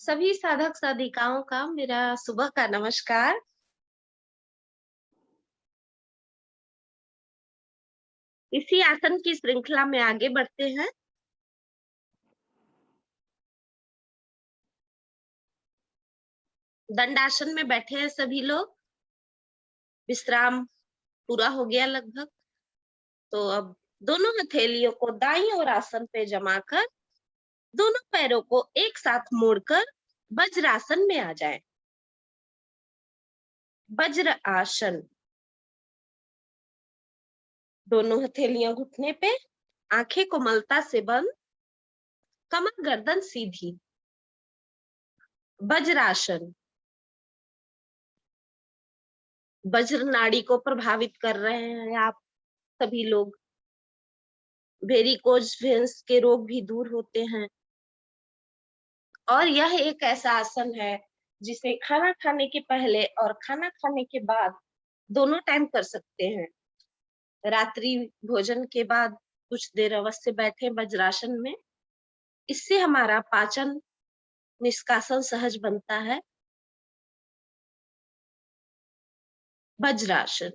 सभी साधक साधिकाओं का मेरा सुबह का नमस्कार। इसी आसन की श्रृंखला में आगे बढ़ते हैं। दंडासन में बैठे हैं सभी लोग। विश्राम पूरा हो गया लगभग। तो अब दोनों हथेलियों को दाईं ओर आसन पे जमा कर दोनों पैरों को एक साथ मोड़कर वज्रासन में आ जाएं। वज्र आसन। दोनों हथेलियां घुटने पे, आंखें कोमलता से बंद, कमर गर्दन सीधी। वज्रासन। वज्र नाड़ी को प्रभावित कर रहे हैं आप सभी लोग। वेरिकोज वेन्स के रोग भी दूर होते हैं। और यह एक ऐसा आसन है जिसे खाना खाने के पहले और खाना खाने के बाद दोनों टाइम कर सकते हैं। रात्रि भोजन के बाद कुछ देर अवश्य बैठे वज्रासन में। इससे हमारा पाचन निष्कासन सहज बनता है। वज्रासन।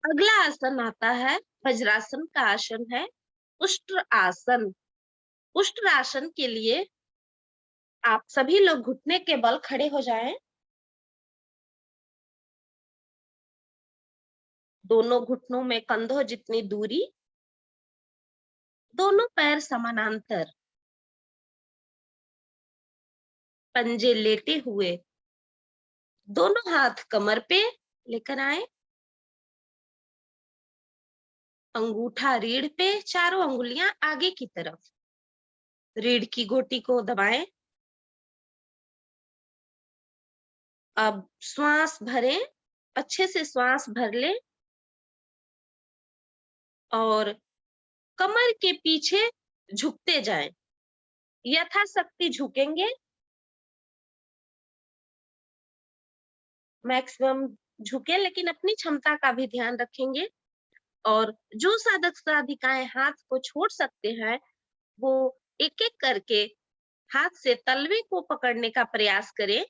अगला आसन आता है, वज्रासन का आसन है उष्ट्र आसन। उष्ट्र आसन के लिए आप सभी लोग घुटने के बल खड़े हो जाएं। दोनों घुटनों में कंधों जितनी दूरी, दोनों पैर समानांतर, पंजे लेटे हुए, दोनों हाथ कमर पे लेकर आए। अंगूठा रीढ़ पे, चारों अंगुलियां आगे की तरफ। रीढ़ की गोटी को दबाएं। अब श्वास भरें, अच्छे से श्वास भर लें और कमर के पीछे झुकते जाएं। यथाशक्ति झुकेंगे, मैक्सिमम झुके, लेकिन अपनी क्षमता का भी ध्यान रखेंगे। और जो साधक साधिकाएं हाथ को छोड़ सकते हैं वो एक एक करके हाथ से तलवे को पकड़ने का प्रयास करें।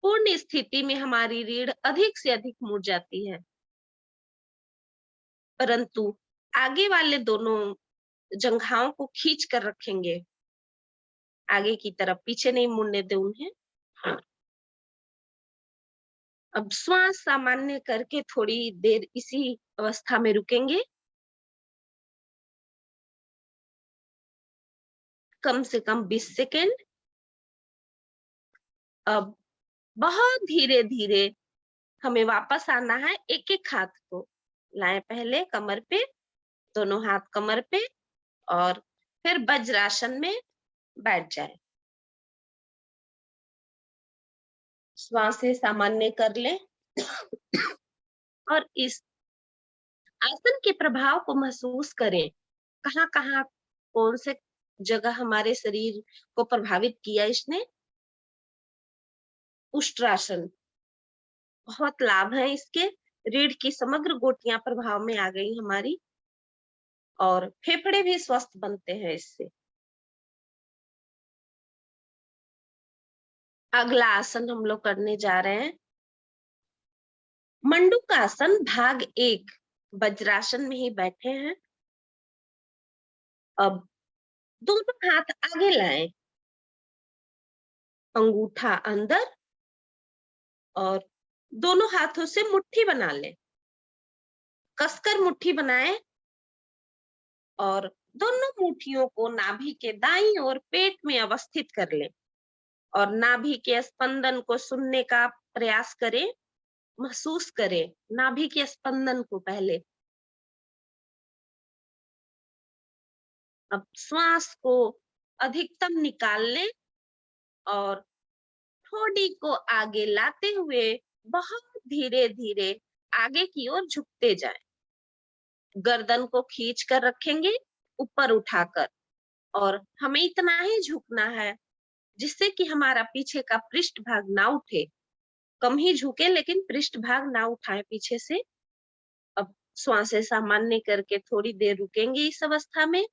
पूर्ण स्थिति में हमारी रीढ़ अधिक से अधिक मुड़ जाती है, परंतु आगे वाले दोनों जंघाओं को खींच कर रखेंगे आगे की तरफ, पीछे नहीं मुड़ने दे उन्हें। अब श्वास सामान्य करके थोड़ी देर इसी अवस्था में रुकेंगे, कम से कम 20 सेकेंड। अब बहुत धीरे धीरे हमें वापस आना है। एक एक हाथ को लाएं पहले कमर पे, दोनों हाथ कमर पे, और फिर वज्रासन में बैठ जाए। श्वासें सामान्य कर लें और इस आसन के प्रभाव को महसूस करें। कहाँ कहाँ कौन से जगह हमारे शरीर को प्रभावित किया इसने। उष्ट्रासन। बहुत लाभ है इसके। रीढ़ की समग्र गोटियां प्रभाव में आ गई हमारी और फेफड़े भी स्वस्थ बनते हैं इससे। अगला आसन हम लोग करने जा रहे हैं मंडूकासन भाग 1। वज्रासन में ही बैठे हैं। अब दोनों हाथ आगे लाएं, अंगूठा अंदर, और दोनों हाथों से मुट्ठी बना लें। कसकर मुट्ठी बनाएं और दोनों मुट्ठियों को नाभि के दाईं ओर पेट में अवस्थित कर लें और नाभि के स्पंदन को सुनने का प्रयास करें, महसूस करें नाभि के स्पंदन को पहले। अब श्वास को अधिकतम निकाल लें और ठोड़ी को आगे लाते हुए बहुत धीरे धीरे आगे की ओर झुकते जाएं। गर्दन को खींच कर रखेंगे ऊपर उठाकर, और हमें इतना ही झुकना है जिससे कि हमारा पीछे का पृष्ठ भाग ना उठे। कम ही झुके लेकिन पृष्ठ भाग ना उठाए पीछे से। अब श्वासें सामान्य करके थोड़ी देर रुकेंगे इस अवस्था में,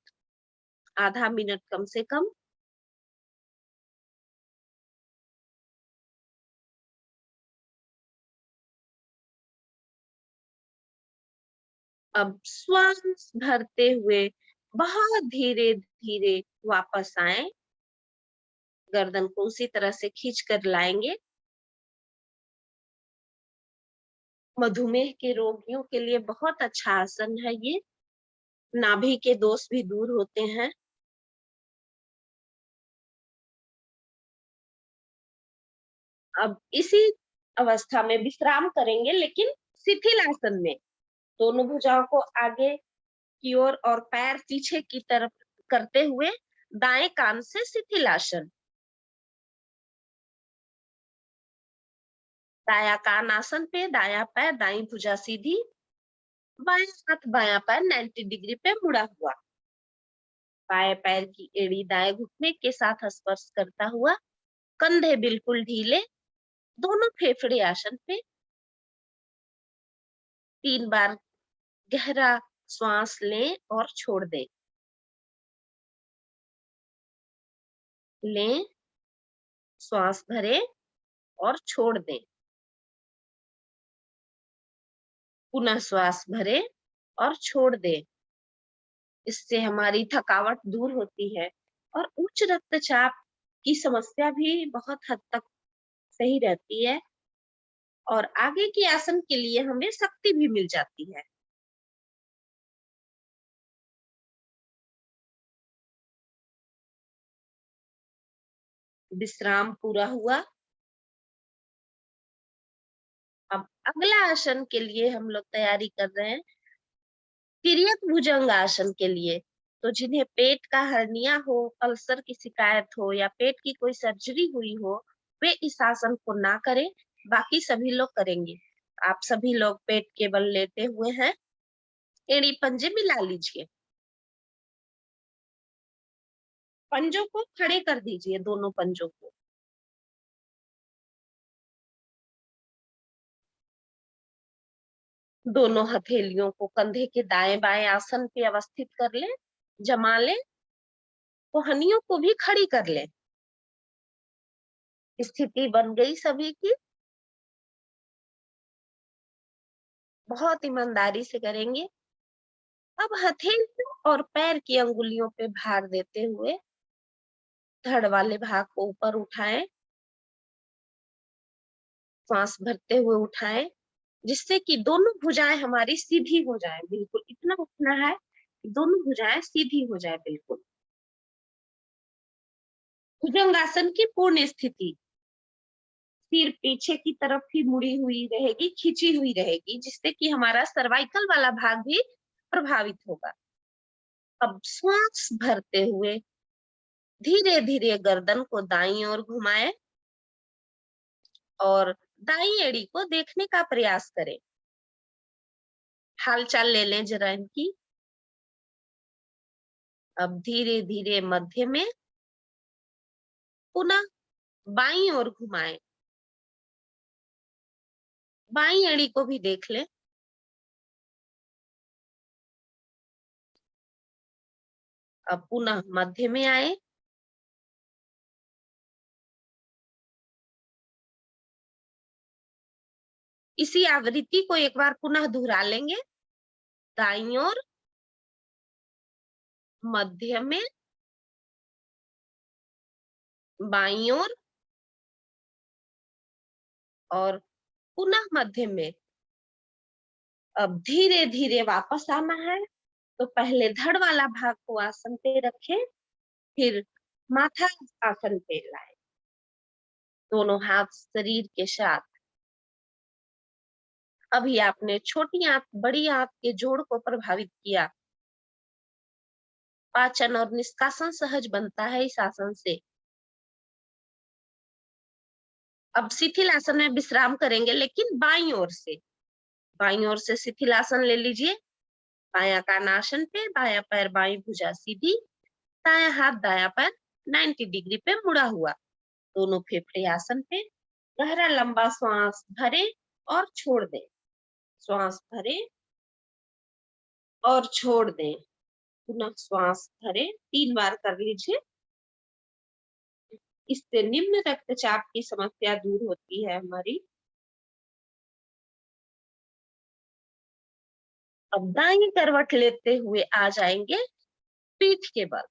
आधा मिनट कम से कम। अब श्वास भरते हुए बहुत धीरे धीरे वापस आए, गर्दन को उसी तरह से खींच कर लाएंगे। मधुमेह के रोगियों के लिए बहुत अच्छा आसन है ये, नाभि के दोष भी दूर होते हैं। अब इसी अवस्था में विश्राम करेंगे, लेकिन शिथिल आसन में। दोनों भुजाओं को आगे की ओर और पैर पीछे की तरफ करते हुए दाएं कान से शिथिल आसन। दाया कान आसन पे, दाया पैर, दाई भुजा सीधी, बायां हाथ बायां पैर 90 डिग्री पे मुड़ा हुआ। बाएं पैर की एड़ी दाएं घुटने के साथ स्पर्श करता हुआ, कंधे बिल्कुल ढीले, दोनों फेफड़े आसन पे। 3 बार गहरा श्वास लें और छोड़ दें। लें, श्वास भरें और छोड़ दें। पुनः श्वास भरें और छोड़ दें। इससे हमारी थकावट दूर होती है और उच्च रक्तचाप की समस्या भी बहुत हद तक सही रहती है, और आगे के आसन के लिए हमें शक्ति भी मिल जाती है। विश्राम पूरा हुआ। अब अगला आसन के लिए हम लोग तैयारी कर रहे हैं, तिर्यक भुजंग आसन के लिए। तो जिन्हें पेट का हर्निया हो, अल्सर की शिकायत हो या पेट की कोई सर्जरी हुई हो, वे इस आसन को ना करें, बाकी सभी लोग करेंगे। आप सभी लोग पेट के बल लेटे हुए हैं, एड़ी पंजे मिला लीजिए, पंजों को खड़े कर दीजिए, दोनों पंजों को। दोनों हथेलियों को कंधे के दाएं बाएं आसन पे अवस्थित कर लें, जमा लें, कोहनियों को भी खड़ी कर लें। स्थिति बन गई सभी की। बहुत ईमानदारी से करेंगे। अब हथेलियों और पैर की अंगुलियों पे भार देते हुए धड़ वाले भाग को ऊपर उठाएं, श्वास भरते हुए उठाएं, जिससे कि दोनों भुजाएं हमारी सीधी हो जाएं। बिल्कुल इतना उठना है कि दोनों भुजाएं सीधी हो जाए बिल्कुल। भुजंगासन की पूर्ण स्थिति, सिर पीछे की तरफ ही मुड़ी हुई रहेगी, खींची हुई रहेगी, जिससे कि हमारा सर्वाइकल वाला भाग भी प्रभावित होगा। अब श्वास भरते हुए धीरे धीरे गर्दन को दाईं ओर घुमाएं और दाईं एड़ी को देखने का प्रयास करें। हालचाल ले लें जरा इनकी। अब धीरे धीरे मध्य में पुनः बाईं ओर घुमाएं, बाईं एड़ी को भी देख लें। अब पुनः मध्य में आए, इसी आवृत्ति को एक बार पुनः दोहरा लेंगे। दाईं ओर, मध्य में, बाईं ओर और पुनः मध्य में। अब धीरे धीरे वापस आना है, तो पहले धड़ वाला भाग को आसन पे रखें, फिर माथा आसन पे लाए, दोनों हाथ शरीर के साथ। अभी आपने छोटी आंत बड़ी आंत के जोड़ को प्रभावित किया। पाचन और निष्कासन सहज बनता है इस आसन से। अब शिथिल आसन में विश्राम करेंगे, लेकिन बाईं ओर से। बाईं ओर से शिथिल आसन ले लीजिए। बायां कान आसन पे, बायां पैर बाईं भुजा सीधी, दायां हाथ दायां पैर 90 डिग्री पे मुड़ा हुआ, दोनों फेफड़े आसन पे। गहरा लंबा श्वास भरे और छोड़ दें। श्वास भरे और छोड़ दें। पुनः श्वास भरें, 3 बार कर लीजिए। इससे निम्न रक्तचाप की समस्या दूर होती है हमारी। अब दाईं करवट लेते हुए आ जाएंगे पीठ के बल।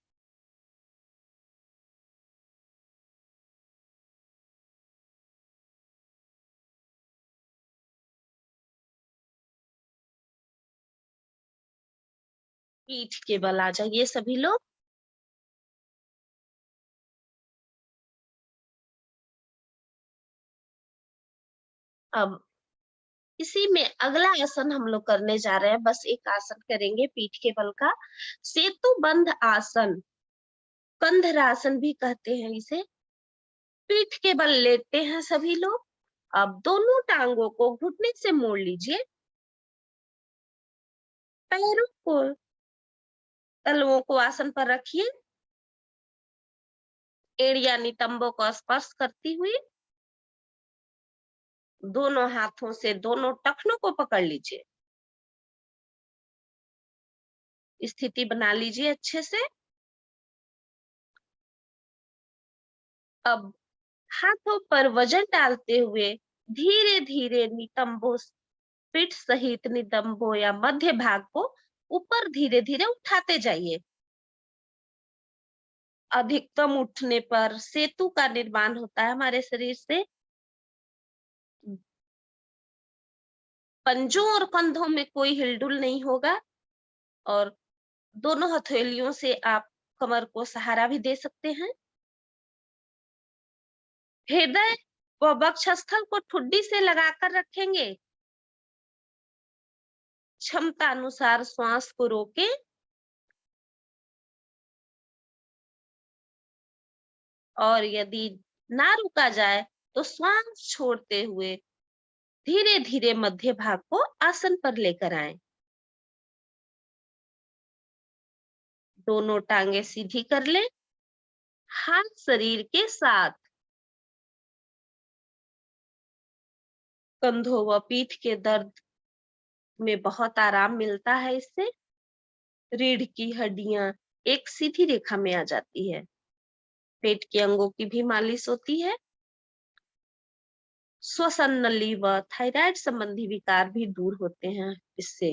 पीठ के बल आ जाइए सभी लोग। अब इसी में अगला आसन हम लोग करने जा रहे हैं। बस एक आसन करेंगे पीठ के बल का, सेतु बंध आसन, कंधरासन भी कहते हैं इसे। पीठ के बल लेते हैं सभी लोग। अब दोनों टांगों को घुटने से मोड़ लीजिए, पैरों को, तलवों को आसन पर रखिए, एड़ियां नितंबों को स्पर्श करती हुई दोनों हाथों से दोनों टखनों को पकड़ लीजिए। स्थिति बना लीजिए अच्छे से। अब हाथों पर वजन डालते हुए धीरे धीरे नितंबों, पीठ सहित नितंबों या मध्य भाग को ऊपर धीरे धीरे उठाते जाइए। अधिकतम उठने पर सेतु का निर्माण होता है हमारे शरीर से। पंजों और कंधों में कोई हिलडुल नहीं होगा और दोनों हथेलियों से आप कमर को सहारा भी दे सकते हैं। हृदय व वक्षस्थल को ठुड्डी से लगाकर रखेंगे। क्षमता अनुसार श्वास को रोकें और यदि ना रुका जाए तो श्वास छोड़ते हुए धीरे धीरे मध्य भाग को आसन पर लेकर आएं। दोनों टांगे सीधी कर लें, हाथ शरीर के साथ। कंधों व पीठ के दर्द में बहुत आराम मिलता है इससे। रीढ़ की हड्डियां एक सीधी रेखा में आ जाती है। पेट के अंगों की भी मालिश होती है। श्वसन नली व थायराइड संबंधी विकार भी दूर होते हैं इससे।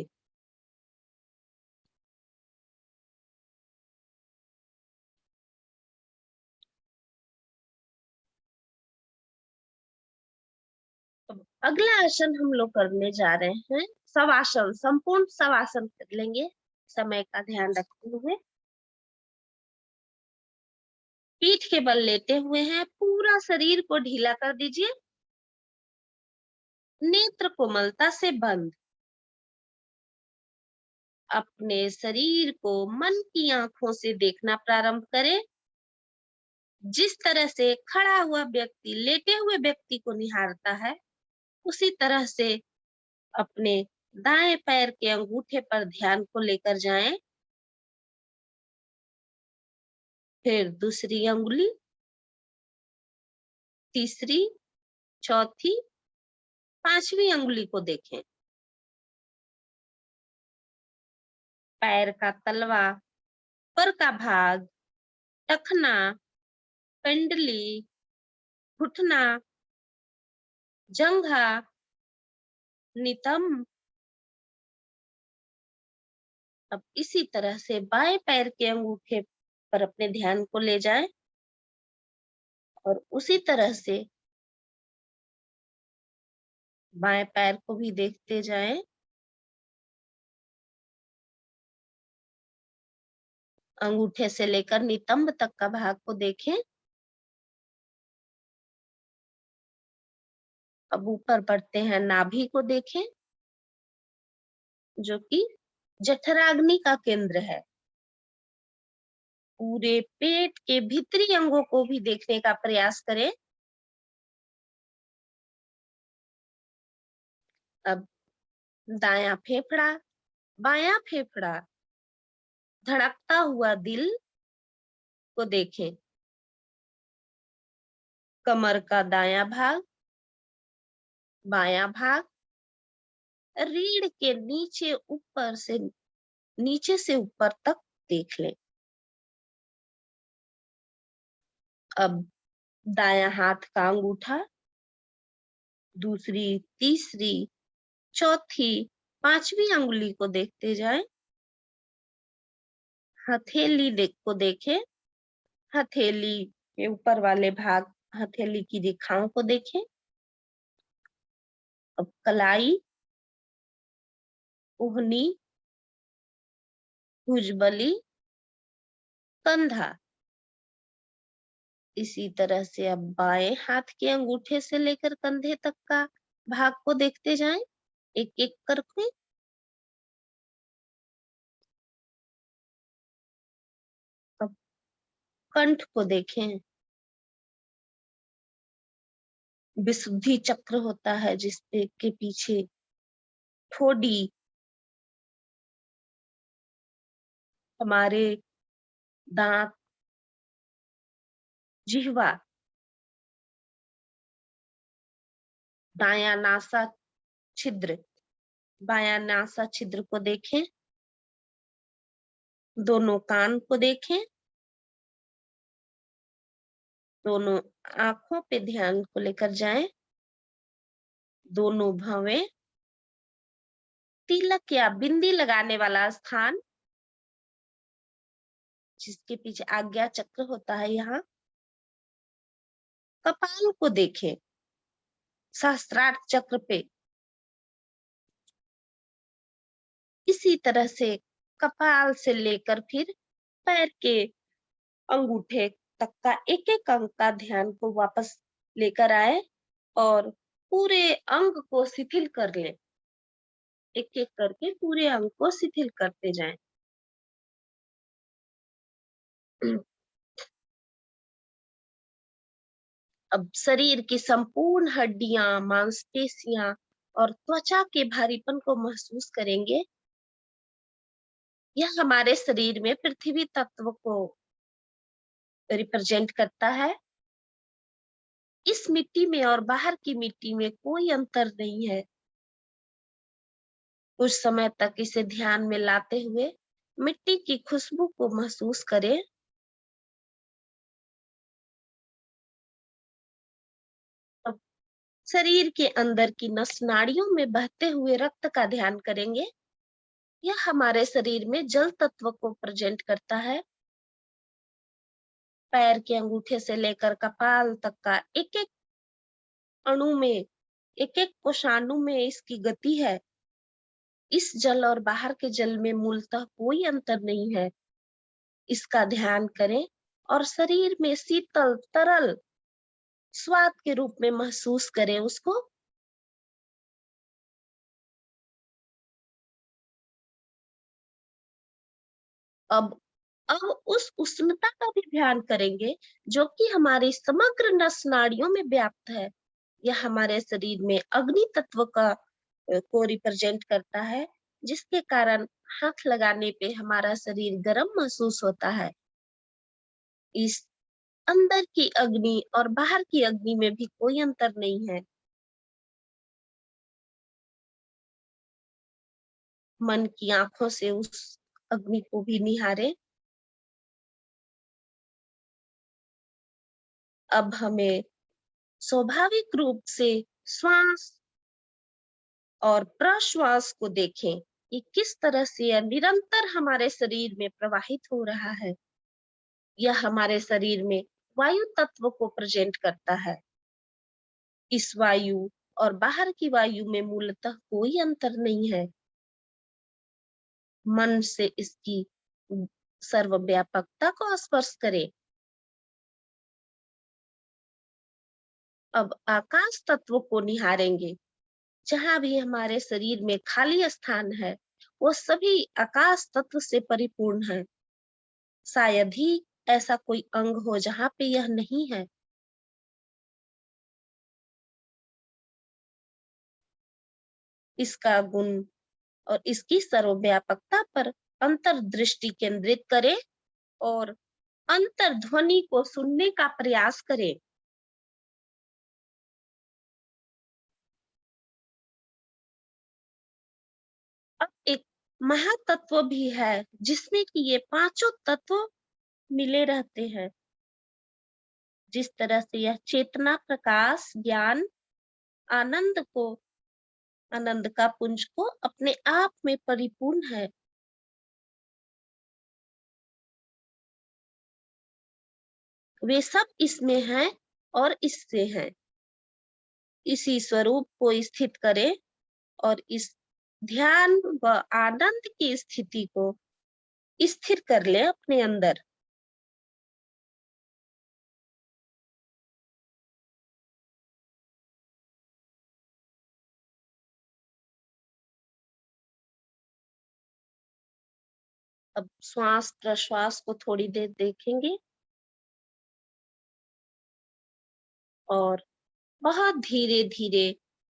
अब अगला आसन हम लोग करने जा रहे हैं शवासन, संपूर्ण शवासन कर लेंगे समय का ध्यान रखते हुए। पीठ के बल लेटे हुए हैं, पूरा शरीर को ढीला कर दीजिए, नेत्र कोमलता से बंद। अपने शरीर को मन की आंखों से देखना प्रारंभ करें। जिस तरह से खड़ा हुआ व्यक्ति लेटे हुए व्यक्ति को निहारता है, उसी तरह से अपने दाएं पैर के अंगूठे पर ध्यान को लेकर जाएं। फिर दूसरी अंगुली, तीसरी, चौथी, पांचवी अंगुली को देखें। पैर का तलवा, ऊपर का भाग, टखना, पेंडली, घुटना, जंघा, नितंब। अब इसी तरह से बाएं पैर के अंगूठे पर अपने ध्यान को ले जाएं और उसी तरह से बाएं पैर को भी देखते जाएं। अंगूठे से लेकर नितंब तक का भाग को देखें। अब ऊपर बढ़ते हैं, नाभि को देखें जो कि जठराग्नि का केंद्र है। पूरे पेट के भीतरी अंगों को भी देखने का प्रयास करें। अब दायां फेफड़ा, बायां फेफड़ा, धड़कता हुआ दिल को देखें। कमर का दायां भाग, बायां भाग, रीढ़ के नीचे ऊपर से नीचे से ऊपर तक देख लें। अब दायां हाथ का अंगूठा, दूसरी, तीसरी, चौथी, पांचवी अंगुली को देखते जाएं। हथेली को देखें। हथेली के ऊपर वाले भाग, हथेली की रेखाओं को देखें। अब कलाई, कोहनी, भुजबली, कंधा। इसी तरह से अब बाएं हाथ के अंगूठे से लेकर कंधे तक का भाग को देखते जाएं, एक एक करके। अब कंठ को देखें। विशुद्धि चक्र होता है जिसपे के पीछे ठोडी, हमारे दांत, जिह्वा, दायां नासा छिद्र, बायां नासा छिद्र को देखें। दोनों कान को देखें। दोनों आंखों पे ध्यान को लेकर जाएं। दोनों भवें, तिलक या बिंदी लगाने वाला स्थान जिसके पीछे आज्ञा चक्र होता है, यहाँ कपाल को देखें। सहस्त्रार्थ चक्र पे इसी तरह से कपाल से लेकर फिर पैर के अंगूठे तक का एक एक अंग का ध्यान को वापस लेकर आए और पूरे अंग को शिथिल कर ले। एक एक करके पूरे अंग को शिथिल करते जाएं। अब शरीर की संपूर्ण हड्डियां, मांसपेशियां और त्वचा के भारीपन को महसूस करेंगे। यह हमारे शरीर में पृथ्वी तत्व को रिप्रेजेंट करता है। इस मिट्टी में और बाहर की मिट्टी में कोई अंतर नहीं है। कुछ समय तक इसे ध्यान में लाते हुए मिट्टी की खुशबू को महसूस करें। अब शरीर के अंदर की नस नाड़ियों में बहते हुए रक्त का ध्यान करेंगे। यह हमारे शरीर में जल तत्व को प्रेजेंट करता है। पैर के अंगूठे से लेकर कपाल तक का एक एक अणु में, एक एक कोशाणु में इसकी गति है। इस जल और बाहर के जल में मूलतः कोई अंतर नहीं है। इसका ध्यान करें और शरीर में शीतल तरल स्वाद के रूप में महसूस करें उसको। अब उस उष्णता का भी ध्यान करेंगे जो कि हमारी समग्र नस नाड़ियों में व्याप्त है। यह हमारे शरीर में अग्नि तत्व का को रिप्रेजेंट करता है, जिसके कारण हाथ लगाने पे हमारा शरीर गर्म महसूस होता है। इस अंदर की अग्नि और बाहर की अग्नि में भी कोई अंतर नहीं है। मन की आंखों से उस अग्नि को भी निहारें। अब हमें स्वाभाविक रूप से श्वास और प्रश्वास को देखें कि किस तरह से यह निरंतर हमारे शरीर में प्रवाहित हो रहा है। यह हमारे शरीर में वायु तत्व को प्रेजेंट करता है। इस वायु और बाहर की वायु में मूलतः कोई अंतर नहीं है। मन से इसकी सर्वव्यापकता को स्पर्श करें। अब आकाश तत्व को निहारेंगे। जहां भी हमारे शरीर में खाली स्थान है, वो सभी आकाश तत्व से परिपूर्ण है। शायद ही ऐसा कोई अंग हो जहां पे यह नहीं है। इसका गुण और इसकी सर्वव्यापकता पर अंतर्दृष्टि केंद्रित करें और अंतर्ध्वनि को सुनने का प्रयास करें। अब एक महातत्व भी है, जिसमें कि ये पांचों तत्व मिले रहते हैं। जिस तरह से यह चेतना, प्रकाश, ज्ञान, आनंद को, आनंद का पुंज को अपने आप में परिपूर्ण है। वे सब इसमें हैं और इससे हैं। इसी स्वरूप को स्थित करें और इस ध्यान व आनंद की स्थिति को स्थिर कर ले अपने अंदर। अब श्वास प्रश्वास को थोड़ी देर देखेंगे और बहुत धीरे धीरे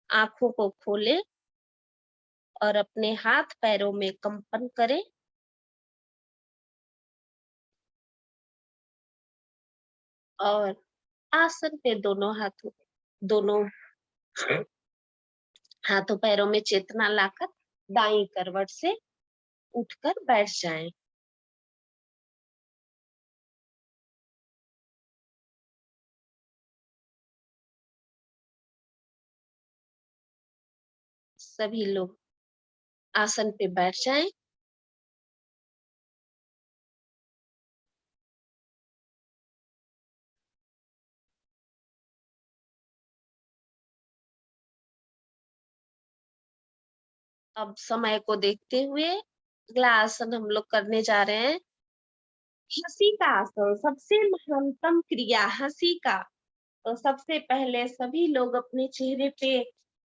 आंखों को खोलें और अपने हाथ पैरों में कंपन करें। और आसन पे दोनों हाथों पैरों में चेतना लाकर दाईं करवट से उठकर बैठ जाएं। सभी लोग आसन पे बैठ जाएं। अब समय को देखते हुए अगला आसन हम लोग करने जा रहे हैं, हंसी का आसन। सबसे महानतम क्रिया हंसी का। तो सबसे पहले सभी लोग अपने चेहरे पे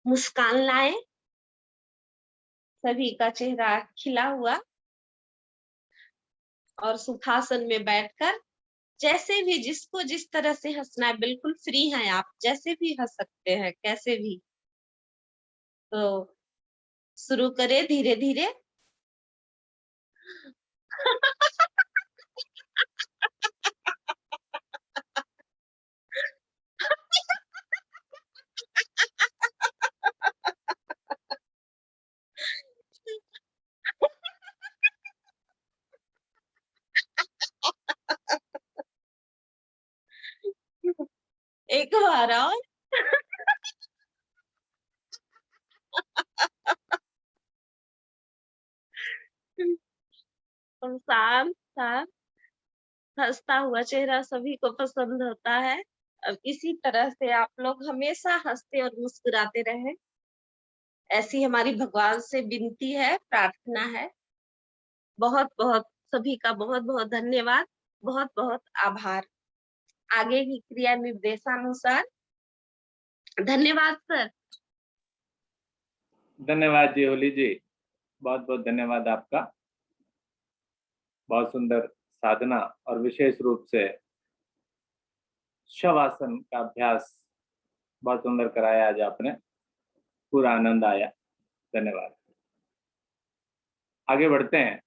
मुस्कान लाएं। सभी का चेहरा खिला हुआ और सुखासन में बैठकर जैसे भी जिसको जिस तरह से हंसना है, बिल्कुल फ्री हैं आप, जैसे भी हंस सकते हैं, कैसे भी। तो शुरू करें धीरे धीरे। एक बार और। और शांत शांत हंसता हुआ चेहरा सभी को पसंद होता है। अब इसी तरह से आप लोग हमेशा हंसते और मुस्कुराते रहें, ऐसी हमारी भगवान से विनती है, प्रार्थना है। बहुत बहुत सभी का बहुत बहुत धन्यवाद, बहुत बहुत आभार। आगे की क्रिया निर्देशानुसार। धन्यवाद सर। धन्यवाद जी होली जी, बहुत बहुत धन्यवाद आपका। बहुत सुंदर साधना और विशेष रूप से शवासन का अभ्यास बहुत सुंदर कराया आज आपने, पूरा आनंद आया। धन्यवाद। आगे बढ़ते हैं।